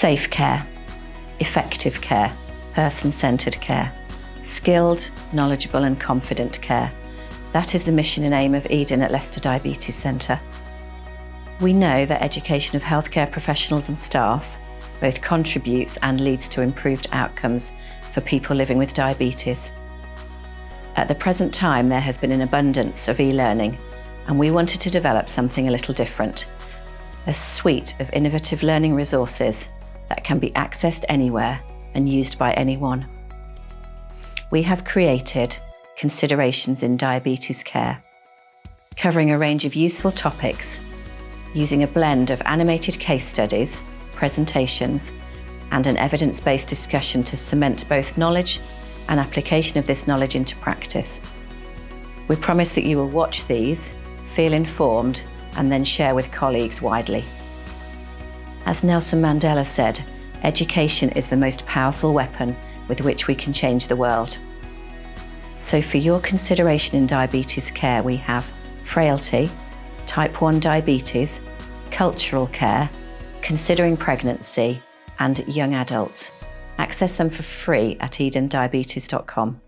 Safe care, effective care, person-centred care, skilled, knowledgeable and confident care. That is the mission and aim of Eden at Leicester Diabetes Centre. We know that education of healthcare professionals and staff both contributes and leads to improved outcomes for people living with diabetes. At the present time, there has been an abundance of e-learning, and we wanted to develop something a little different, a suite of innovative learning resources that can be accessed anywhere and used by anyone. We have created Considerations in Diabetes Care, covering a range of useful topics, using a blend of animated case studies, presentations, and an evidence-based discussion to cement both knowledge and application of this knowledge into practice. We promise that you will watch these, feel informed, and then share with colleagues widely. As Nelson Mandela said, education is the most powerful weapon with which we can change the world. So for your consideration in diabetes care, we have frailty, type 1 diabetes, cultural care, considering pregnancy, and young adults. Access them for free at edendiabetes.com.